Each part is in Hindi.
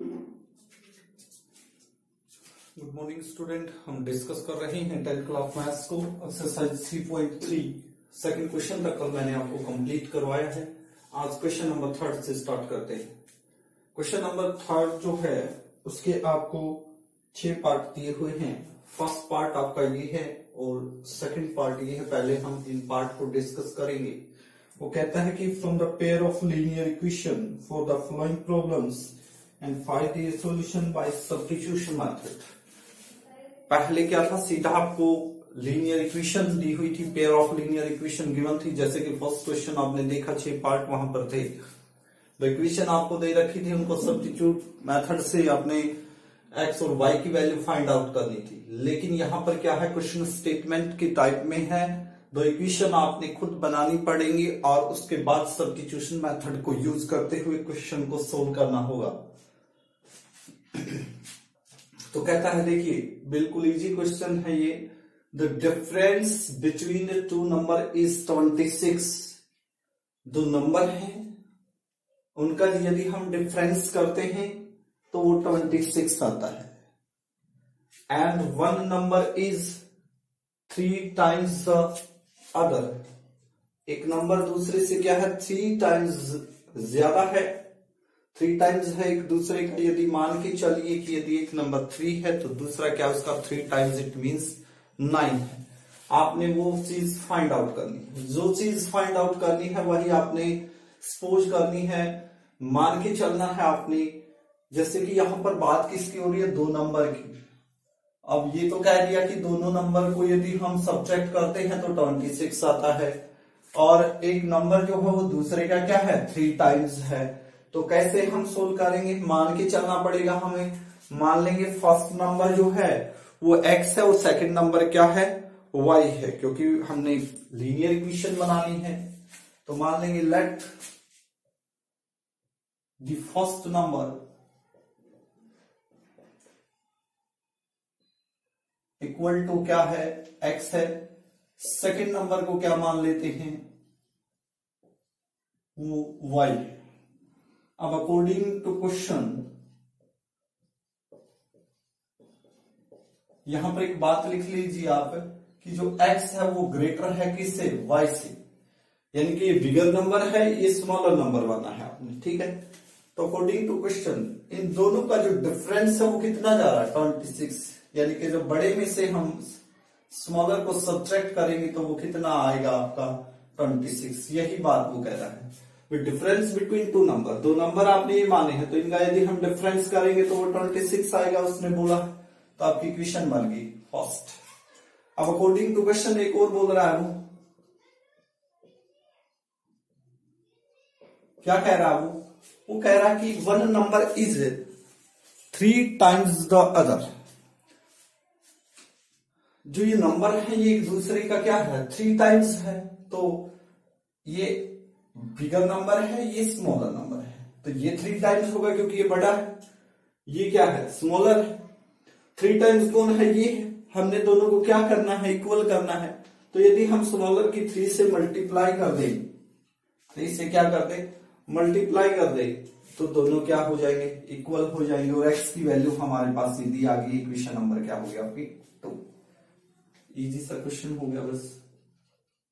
Good morning student. हम डिस्कस कर रहे हैं 10th क्लास मैथ्स को एक्सरसाइज 3.3 सेकंड क्वेश्चन तक कल मैंने आपको कंप्लीट करवाया है। आज क्वेश्चन नंबर 3 से स्टार्ट करते हैं। क्वेश्चन नंबर 3 जो है उसके आपको 6 पार्ट दिए हुए हैं। फर्स्ट पार्ट आपका ये है और सेकंड पार्ट ये है। पहले हम इन पार्ट को डिस्कस करेंगे। वो कहता है कि from the pair of linear equation for the following problems and find the solution bye substitution method. पहले क्या था, सीधा आपको लीनियर इक्वेशन दी हुई थी, pair of linear equation given थी। जैसे कि फर्स्ट क्वेश्चन आपने देखा 6 पार्ट वहां पर थे। तो इक्वेशन आपको दे रखी थी, उनको सब्स्टिट्यूट मेथड से आपने एक्स और वाई की वैल्यू फाइंड आउट करनी थी। लेकिन यहां पर क्या है, क्वेश्चन स्टेटमेंट की टाइप में है। दो इक्वेशन आपने खुद बनानी पड़ेंगी और उसके बाद सब्स्टिट्यूशन मेथड को यूज करते हुए क्वेश्चन को सोल्व करना होगा। तो कहता है, देखिए बिल्कुल इजी क्वेश्चन है ये। The difference between the two number is 26। दो नंबर हैं, उनका यदि हम डिफरेंस करते हैं तो वो 26 आता है। And one number is 3 times the other. एक नंबर दूसरे से क्या है, 3 टाइम्स ज्यादा है, 3 टाइम्स है एक दूसरे का। यदि मान के चलिए कि यदि एक नंबर 3 है तो दूसरा क्या उसका 3 टाइम्स इट मींस 9 है। आपने वो चीज फाइंड आउट करनी है। जो चीज फाइंड आउट करनी है वही आपने सपोज करनी है, मान के चलना है आपने। जैसे कि यहां पर बात किसकी हो रही है, 2 नंबर की। अब ये तो कह दिया कि दोनों नंबर को यदि हम सब्ट्रैक्ट करते हैं तो 26 आता है, और एक नंबर जो है वो दूसरे का क्या है, 3 टाइम्स है। तो कैसे हम सोल्व करेंगे, मान के चलना पड़ेगा हमें। मान लेंगे फर्स्ट नंबर जो है वो x है और सेकंड नंबर क्या है, y है, क्योंकि हमने लीनियर इक्वेशन बनानी है। तो मान लेंगे let the first number equal to क्या है, x है। सेकंड नंबर को क्या मान लेते हैं, वो y है। अब अकॉर्डिंग टू क्वेश्चन यहां पर एक बात लिख लीजिए आप कि जो x है वो ग्रेटर है किससे, y से। यानी कि ये बिगर नंबर है, ये स्मॉलर नंबर बना है आपने, ठीक है। तो अकॉर्डिंग टू क्वेश्चन इन दोनों का जो डिफरेंस है वो कितना जा रहा है, 26। यानी कि जो बड़े में से हम स्मॉलर को सब्ट्रैक्ट करेंगे तो वो कितना आएगा आपका, 26। यही बात वो कह रहा है। डिफरेंस बिटवीन टू नंबर, दो नंबर आपने ये माने हैं तो इनका यदि हम डिफरेंस करेंगे तो वो 26 आएगा उसने बोला। तो आपकी इक्वेशन बन गई फर्स्ट। अब अकॉर्डिंग टू क्वेश्चन एक और बोल रहा है, वो क्या कह रहा है, वो कह रहा है कि one number is 3 times the other. जो ये नंबर है ये एक दूसरे का क्या है, 3 टाइम्स है। तो ये बिगर नंबर है, ये स्मॉलर नंबर है, तो ये 3 टाइम्स होगा क्योंकि ये बड़ा है। ये क्या है, स्मॉलर है। 3 टाइम्स कौन है, ये है। हमने दोनों को क्या करना है, इक्वल करना है। तो यदि हम स्मॉलर की 3 से मल्टीप्लाई कर दें, 3 से क्या कर दें, मल्टीप्लाई कर दें, तो दोनों क्या हो जाएंगे, इक्वल हो जाएंगे। और एक्स की वैल्यू हमारे पास सीधी आ गई। इक्वेशन नंबर क्या हो गया आपकी, 2। इजी सा क्वेश्चन हो गया बस।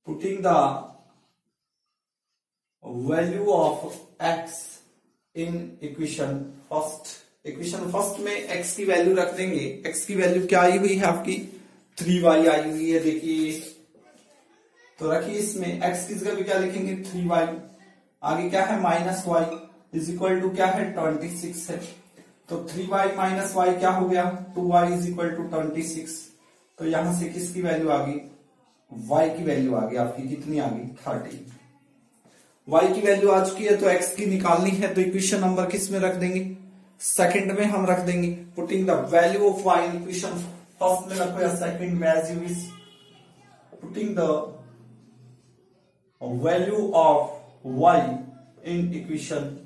Putting the value of x in equation first. Equation first में x की वैल्यू रख देंगे। x की वैल्यू क्या आई हुई है आपकी, 3y आई हुई है, देखिए। तो रखिए इसमें x की जगह पे क्या लिखेंगे, 3y। आगे क्या है, minus y is equal to क्या है, 26 है। तो 3y माइनस y क्या हो गया, 2y इज इक्वल टू 26। तो यहां से किसकी वैल्यू आ गई, y की वैल्यू आ गई आपकी, कितनी आ गई, 30। y की वैल्यू आ चुकी है तो x की निकालनी है। तो इक्वेशन नंबर किस में रख देंगे, सेकंड में हम रख देंगे। Putting the value of y in equation first में रखो या सेकंड में, as you wish. Putting the value of y in equation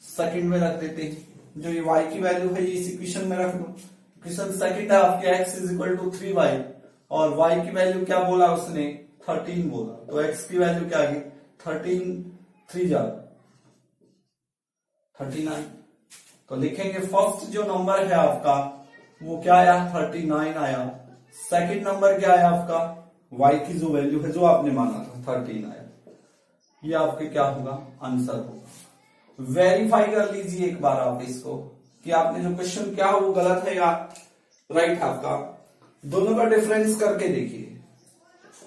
second में रख देते हैं। जो ये y की वैल्यू है ये इस इक्वेशन में रख दो। इक्वेशन सेकंड है आपके x is equal to 3y और y की वैल्यू क्या बोला उसने, 13 बोला। तो x की वैल्यू क्या आ गई, 13 3 जा 39। तो लिखेंगे फर्स्ट जो नंबर है आपका वो क्या आया 39 आया। सेकंड नंबर क्या आया आपका y की जो वैल्यू है जो आपने माना था 13 आया। ये आपके क्या होगा आंसर होगा। वेरीफाई कर लीजिए एक बार आप इसको कि आपने जो क्वेश्चन क्या वो गलत है या राइट है आपका। दोनों का डिफरेंस करके देखिए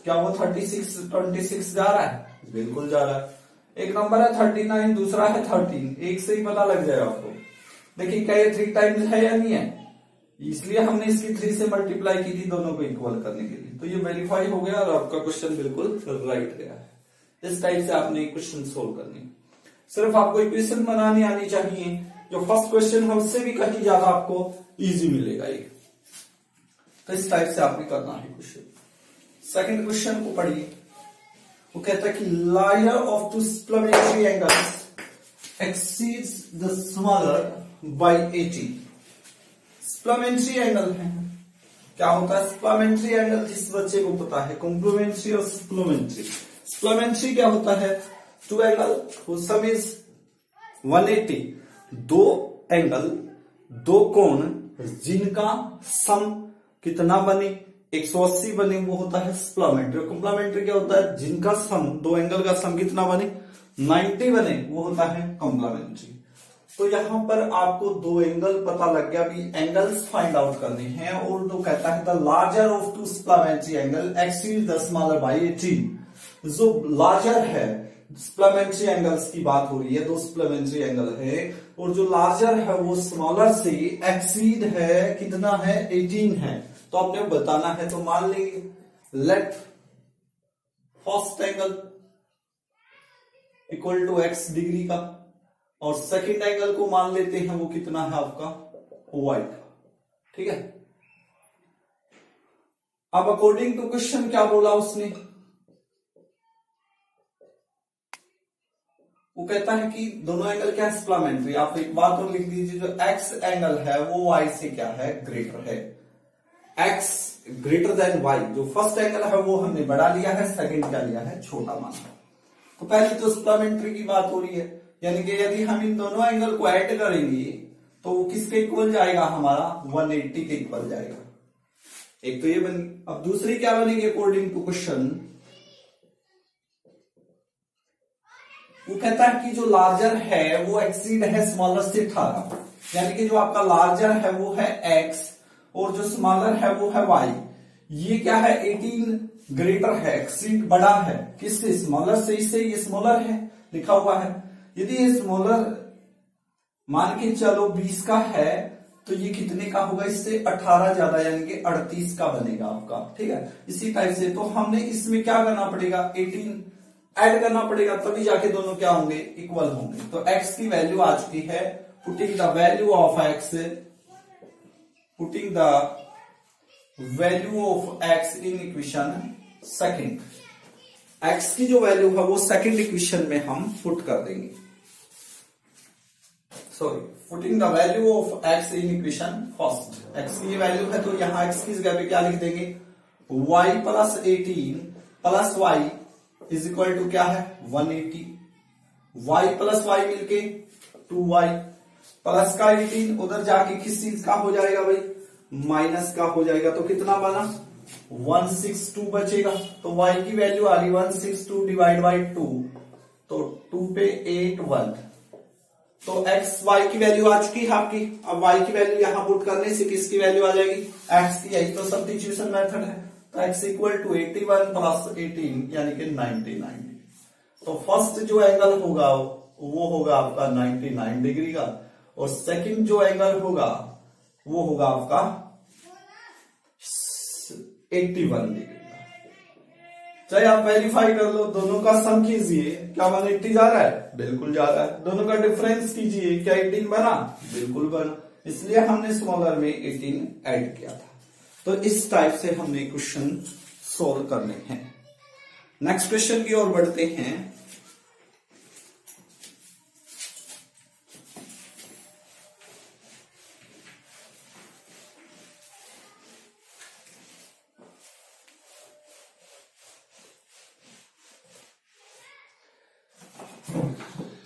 क्या वो 26 जा रहा है बिल्कुल जा रहा है। एक नंबर है 39 दूसरा है 13 एक से ही पता लग जाएगा आपको। देखिए क्या ये 3 टाइम्स है या नहीं है इसलिए हमने इसकी 3 से मल्टीप्लाई की थी दोनों को इक्वल करने के लिए। तो ये वेरीफाई हो गया और आपका क्वेश्चन बिल्कुल राइट गया है। इस टाइप से आपने क्वेश्चन सोल्व करनी। सिर्फ आपको इक्वेशन बनानी आनी चाहिए। जो फर्स्ट क्वेश्चन है उससे भी कहीं ज्यादा आपको इजी मिलेगा ये। तो इस टाइप से आपने करना है क्वेश्चन। सेकंड क्वेश्चन को पढ़िए। वो कहता है कि लायर of two supplementary angles exceeds the smaller by 80। Supplementary angle है क्या होता है सप्लीमेंट्री एंगल जिस बच्चे को पता है कॉम्प्लीमेंट्री और सप्लीमेंट्री। सप्लीमेंट्री क्या होता है two angle whose sum is 180। दो एंगल दो कोण जिनका सम कितना बने 180 बने वो होता है सप्लीमेंट्री। कॉम्प्लीमेंट्री क्या होता है जिनका सम दो एंगल का सम कितना बने 90 बने वो होता है कॉम्प्लीमेंट्री। तो यहां पर आपको दो एंगल पता लग गया। अभी एंगल्स फाइंड आउट करने हैं और तो कहता है the larger of two supplementary angle exceed the smaller bye 18। जो लार्जर है सप्लीमेंट्री एंगल्स की बात हो रही है दो सप्लीमेंट्री एंगल है और जो लार्जर है वो स्मॉलर से एक्सीड है कितना है 18 है। तो आपने बताना है तो मान लेंगे let first angle equal to x degree का और सेकंड एंगल को मान लेते हैं वो कितना है आपका y का। ठीक है। अब अकॉर्डिंग टू क्वेश्चन क्या बोला उसने वो कहता है कि दोनों एंगल क्या है सप्लीमेंट्री। आप एक बात और लिख दीजिए जो x एंगल है वो y से क्या है ग्रेटर है। x ग्रेटर देन y जो फर्स्ट एंगल है वो हमने बड़ा लिया है सेकंड क्या लिया है छोटा माना। तो पहले तो सप्लीमेंट्री की बात हो रही है यानी कि यदि हम इन दोनों एंगल को ऐड करेंगे तो वो किसके इक्वल जाएगा हमारा 180 के इक्वल जाएगा। एक तो ये बनी। अब दूसरी क्या बनेगी अकॉर्डिंग टू क्वेश्चन वो कहता है कि जो लार्जर है वो एक्सीड है स्मॉलर से 18 यानी कि जो आपका लार्जर है वो है x और जो स्मॉलर है वो है y। ये क्या है 18 ग्रेटर है एक्सीड बड़ा है किससे स्मॉलर से। इससे ये स्मॉलर है लिखा हुआ है। यदि ये स्मॉलर मान के चलो 20 का है तो ये कितने का होगा इससे 18 ज्यादा यानी कि 38 का बनेगा आपका। ठीक है। इसी टाइप से तो हमने इसमें क्या करना पड़ेगा 18 ऐड करना पड़ेगा तभी जाके दोनों क्या होंगे इक्वल होंगे। तो x की वैल्यू आ चुकी है putting the value of x in equation second. x की जो वैल्यू है वो सेकंड इक्वेशन में हम पुट कर देंगे। Sorry putting the value of x in equation first. x की वैल्यू है तो यहां x की जगह पे क्या लिख देंगे y plus 18 plus y is equal to क्या है 180। y प्लस y मिलके 2y प्लस का 18 उधर जाके किस चीज का हो जाएगा भाई माइनस का हो जाएगा। तो कितना बना 162 बचेगा। तो y की वैल्यू आ रही 162 डिवाइड बाई 2 तो 2 पे 8 1 तो x y की वैल्यू आ चुकी है आपकी। अब y की वैल्यू यहां पुट करने से किसकी वैल्यू आ जाएगी x की। यही तो सब्स्टिट्यूशन मेथड है। तो x इक्वल टू 81 प्लस 18 यानी कि 99। तो फर्स्ट जो एंगल होगा वो होगा आपका 99 डिग्री का और सेकंड जो एंगल होगा वो होगा आपका 81 डिग्री का। चाहे आप वेरीफाई कर लो दोनों का सम कीजिए क्या 180 जा रहा है बिल्कुल जा रहा है। दोनों का डिफरेंस कीजिए क्या 18 बना बिल्कुल बना। इसलिए हमने स्मॉलर में 18 ऐड किया था। तो इस टाइप से हमने क्वेश्चन सोल्व करने हैं। नेक्स्ट क्वेश्चन की ओर बढ़ते हैं।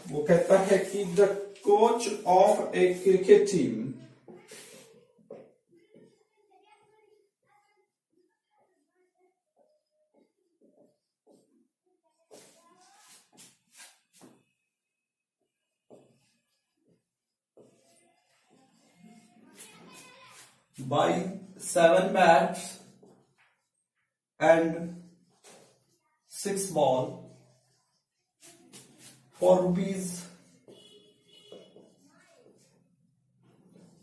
वो कहता है कि the coach of a cricket team by 7 bats and 6 ball for rupees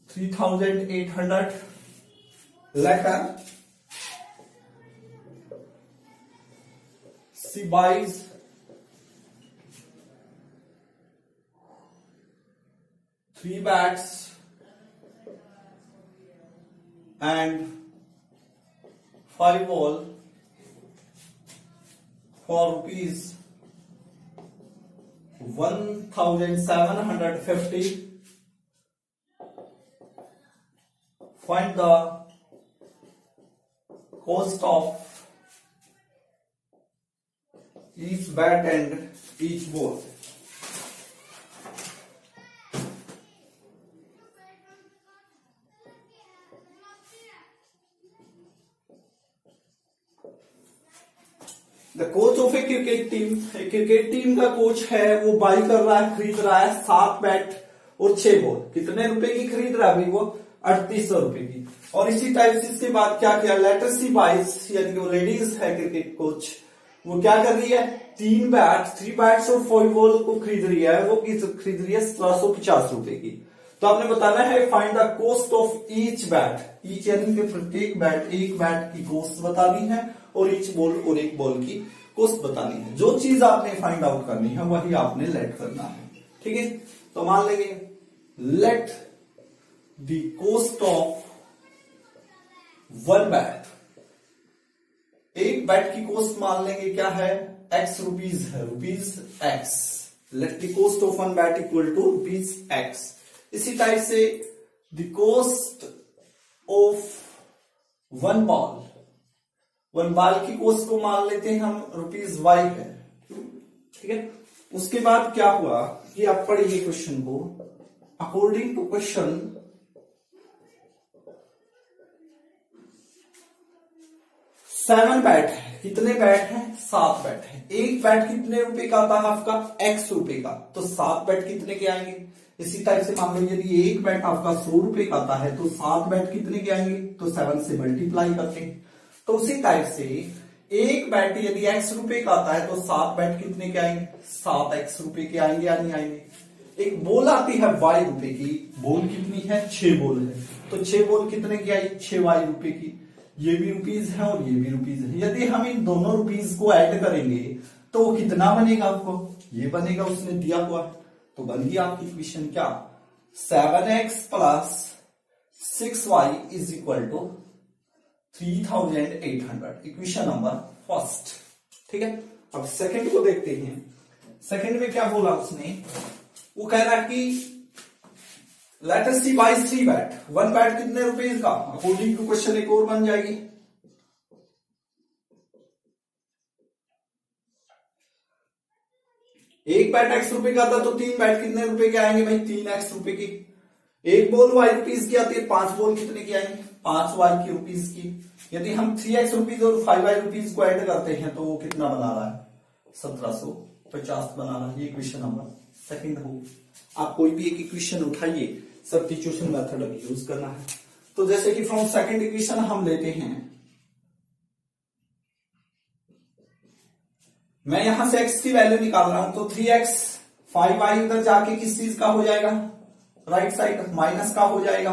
3,800 letter. She buys 3 bats and 5 ball for rupees 1,750. Find the cost of each bat and each ball. The coach of A cricket team का कोच है, वो बाई कर रहा है, खरीद रहा है 7 बैट और 6 बॉल। कितने रुपए की खरीद रहा है भाई? वो 3800 रुपए की। और इसी टाइप से इसके बाद क्या किया, लेटर सी बाइस, यानी कि वो लेडीज है क्रिकेट कोच, वो क्या कर रही है, 3 बैट्स और 5 बॉल को खरीद रही है। वो खरीद रही है 1750 रुपए की। तो आपने बताना है find the cost of each bat, each यानी कि प्रत्येक बैट, एक बैट की कॉस्ट बतानी है और ईच बॉल और एक बॉल की कॉस्ट बतानी है। जो चीज आपने फाइंड आउट करनी है वही आपने लेट करना है, ठीक है। तो मान लेंगे let the cost of 1 bat, एक बैट की कॉस्ट मान लेंगे क्या है, x रुपीज है, rupees x। Let the cost of 1 bat equal to rupees x। इसी टाइप से the cost of 1 ball, 1 ball की कॉस्ट को मान लेते हैं हम रुपीज y है, ठीक है। उसके बाद क्या हुआ कि आप पढ़िए क्वेश्चन को। अकॉर्डिंग टू क्वेश्चन, 7 बैट है। कितने बैट हैं? 7 बैट है। एक बैट कितने रुपए का आता है आपका? x रुपए का। तो 7 बैट कितने के आएंगे? इसी टाइप से मान लो यदि एक बैट आपका 100 रुपए का आता है तो 7 बैट कितने के आएंगे? तो 7 से मल्टीप्लाई करते हैं। तो उसी टाइप से एक बैट यदि x रुपए का आता है तो 7 बैट कितने के आएंगे? 7x रुपए के आएंगे या नहीं आएंगे? एक बॉल आती है y रुपए की, बॉल कितनी है? 6 बॉल है। तो 6 बॉल कितने की आई? 6y रुपए की। ये भी रुपीज है और ये भी रुपीज है। यदि हम इन दोनों रुपीज को ऐड करेंगे तो कितना बनेगा आपको? ये बनेगा, उसने दिया हुआ है। तो बन गई आपकी इक्वेशन क्या? 7x plus 6y is equal to 3800। Equation number first, ठीक है। अब सेकंड को देखते हैं। सेकंड में क्या बोला उसने? वो कह रहा है कि लेट अस सी बाय 3 बैट। 1 बैट कितने रुपीज का? अकॉर्डिंग टू क्वेश्चन एक और बन जाएगी। एक बैट x रुपए का था तो 3 बैट कितने रुपए के आएंगे भाई? 3x रुपए की। एक बॉल y रुपीज की आती है, 5 बॉल कितने की आएंगे? 5y की रुपीज की। यदि हम 3x रुपीज और 5y रुपीज को ऐड करते हैं तो वो कितना बना रहा है? 1750 बना रहा है। ये इक्वेशन नंबर सेकंड हो। आप कोई भी एक इक्वेशन उठाइए, सब्स्टिट्यूशन मेथड यूज करना है। तो जैसे कि फ्रॉम सेकंड इक्वेशन हम लेते हैं, मैं यहां से x की वैल्यू निकाल रहा हूं तो 3x, 5y उधर जाके किस चीज का हो जाएगा? राइट साइड माइनस का हो जाएगा।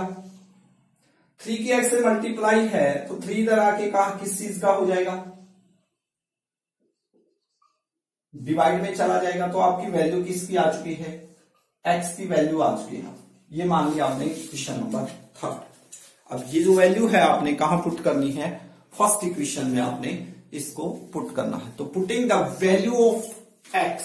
3 की x से मल्टीप्लाई है तो 3 इधर आके कहा किस चीज का हो जाएगा? डिवाइड में चला जाएगा। तो आपकी वैल्यू किसकी आ चुकी है? x की वैल्यू आ चुकी है। ये मान लिया आपने इक्वेशन नंबर थर्ड। अब ये जो वैल्यू है आपने कहां पुट करनी है? फर्स्ट इक्वेशन में आपने इसको पुट करना है। तो putting the value of x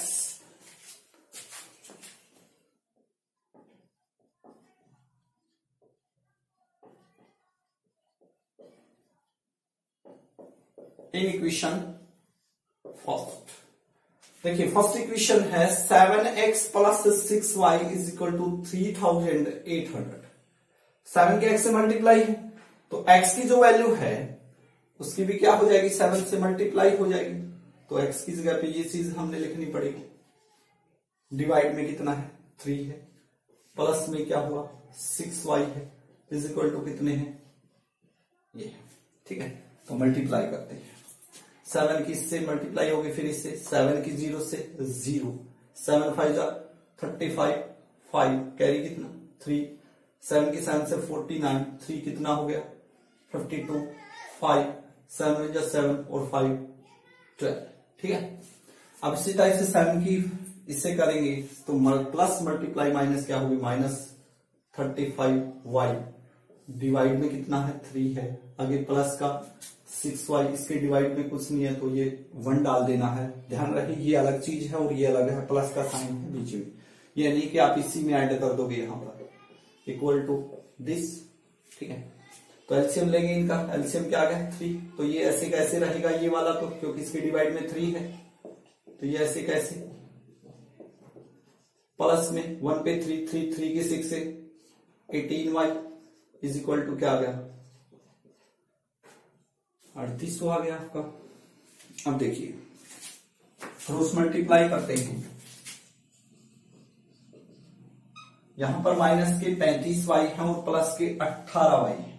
in equation first. देखिए फर्स्ट इक्वेशन है 7x plus 6y is equal to 3800। 7 के x से मल्टीप्लाई है तो x की जो वैल्यू है उसकी भी क्या हो जाएगी, 7 से मल्टीप्लाई हो जाएगी। तो x की जगह पे ये चीज हमने लिखनी पड़ेगी। डिवाइड में कितना है 3 है, प्लस में क्या हुआ 6y है इज इक्वल टू कितने हैं ये, ठीक है। तो मल्टीप्लाई करते हैं, 7 की इससे मल्टीप्लाई होगी, फिर इससे 7 की 0 से 0, 7 5 जा 35, 5 कैरी कितना 3, 7 की 7 से 49, 3 कितना हो गया 52, 5 7 जा 7 और 5 12, ठीक है। अब इसी टाइप से 7 की इससे करेंगे तो प्लस मल्टीप्लाई माइनस क्या होगी माइनस 35y, डिवाइड में कितना है 3 है, आगे प्लस का 6y, इसके डिवाइड में कुछ नहीं है तो ये 1 डाल देना है। ध्यान रखिए ये अलग चीज है और ये अलग है, प्लस का साइन है बीच में, ये नहीं कि आप इसी में ऐड कर दोगे यहां पर इक्वल टू दिस, ठीक है। तो एलसीएम लेंगे इनका, एलसीएम क्या आ गया 3, तो ये ऐसे कैसे रहेगा ये वाला, तो क्योंकि इसके डिवाइड में 3 है तो ये ऐसे कैसे, प्लस में 1 पे 3, 3 के 6 से 18y इज इक्वल टू क्या आ गया 3800 आ गया आपका। अब देखिए क्रॉस मल्टीप्लाई करते हैं, यहां पर माइनस के 35y है और प्लस के 18y है,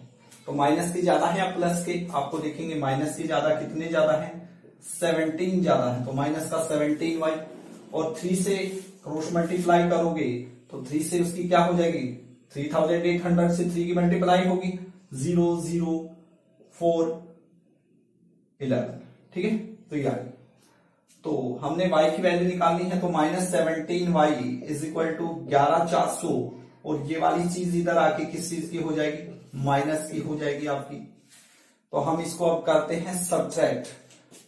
तो माइनस के ज्यादा है या प्लस के, आपको देखेंगे माइनस के ज्यादा, कितने ज्यादा है 17 ज्यादा है, तो माइनस का 17y और 3 से क्रॉस मल्टीप्लाई करोगे तो 3 से उसकी क्या हो जाएगी 3800 से 3 की मल्टीप्लाई होगी 0 0 4 11, ठीक है। तो ये आ गया, तो हमने y की वैल्यू निकालनी है तो minus 17y is equal to 11400 और ये वाली चीज इधर आके किस चीज की हो जाएगी माइनस की हो जाएगी आपकी। तो हम इसको अब करते हैं सब्ट्रैक्ट,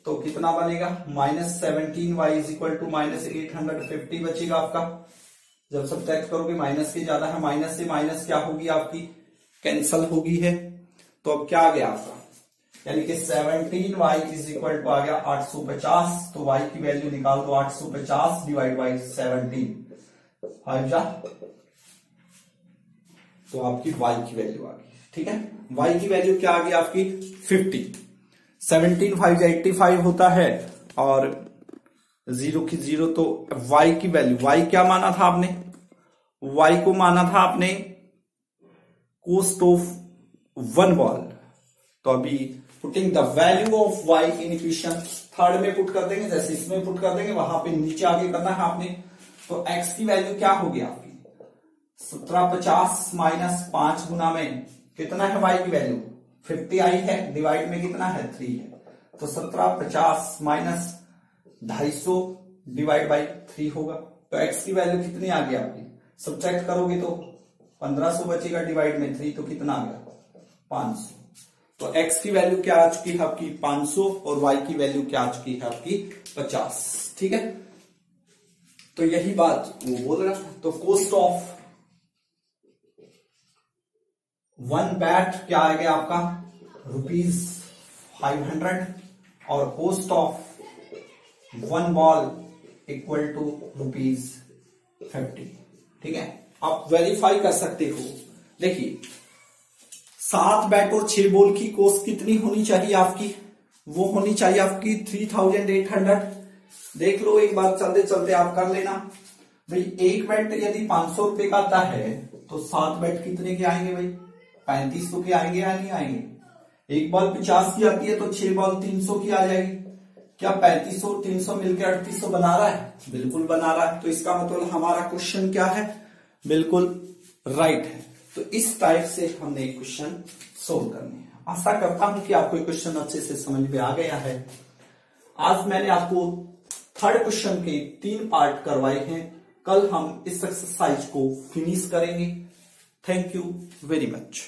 तो कितना बनेगा minus 17y is equal to minus 850 बचेगा आपका। जब सब्ट्रैक्ट करोगे माइनस के ज्यादा है, माइनस से माइनस क्या होगी आपकी कैंसल होगी है, तो अब क्या आ गया आपका, यानी कि 17y इज इक्वल टू आ गया 850, तो y की वैल्यू निकाल दो 850 डिवाइड बाई 17 5 जा, तो आपकी y की वैल्यू आ गई, ठीक है। y की वैल्यू क्या आ गई आपकी 50, 17 5 85 होता है और 0 की 0, तो y की वैल्यू, y क्या माना था आपने, y को माना था आपने कोस्ट ऑफ 1 बॉल, तो अभी putting the value of y in equation third में पुट कर देंगे, जैसे इसमें पुट कर देंगे वहां पे नीचे आगे करना है आपने। तो x की वैल्यू क्या होगी आपकी 1750 माइनस 5 गुना में कितना है y की वैल्यू 50 आई है, डिवाइड में कितना है 3 है, तो 1750 माइनस 250 डिवाइड बाई 3 होगा, तो x की वैल्यू कितनी आ गई आपकी, सब्ट्रैक्ट करोगे तो 1500 बचेगा, डिवाइड में 3 तो कितना आ गया 500। तो x की वैल्यू क्या आ चुकी है आपकी 500 और y की वैल्यू क्या आ चुकी है आपकी 50, ठीक है। तो यही बात वो बोल रहा था। तो कॉस्ट ऑफ 1 बैट क्या आ गया आपका ₹500 और cost of 1 ball equal to ₹50, ठीक है। आप वेरीफाई कर सकते हो, देखिए 7 बैट और 6 बॉल की कॉस्ट कितनी होनी चाहिए आपकी, वो होनी चाहिए आपकी 3800। देख लो एक बार, चलते चलते आप कर लेना भाई, एक बैट यदि 500 रुपए का आता है तो 7 बैट कितने के आएंगे भाई 3500 के आएंगे या नहीं आएंगे। एक बॉल 50 की आती है तो 6 बॉल 300 की आ जाएगी। क्या 3500 300 मिलकर 3800 बना रहा है, बिल्कुल बना रहा है। तो इसका मतलब हमारा क्वेश्चन क्या है, बिल्कुल राइट है। तो इस टाइप से हमने क्वेश्चन सोल्व करने हैं। आशा करता हूं कि आपको क्वेश्चन अच्छे से समझ में आ गया है। आज मैंने आपको थर्ड क्वेश्चन के 3 पार्ट करवाए हैं, कल हम इस एक्सरसाइज को फिनिश करेंगे। Thank you very much.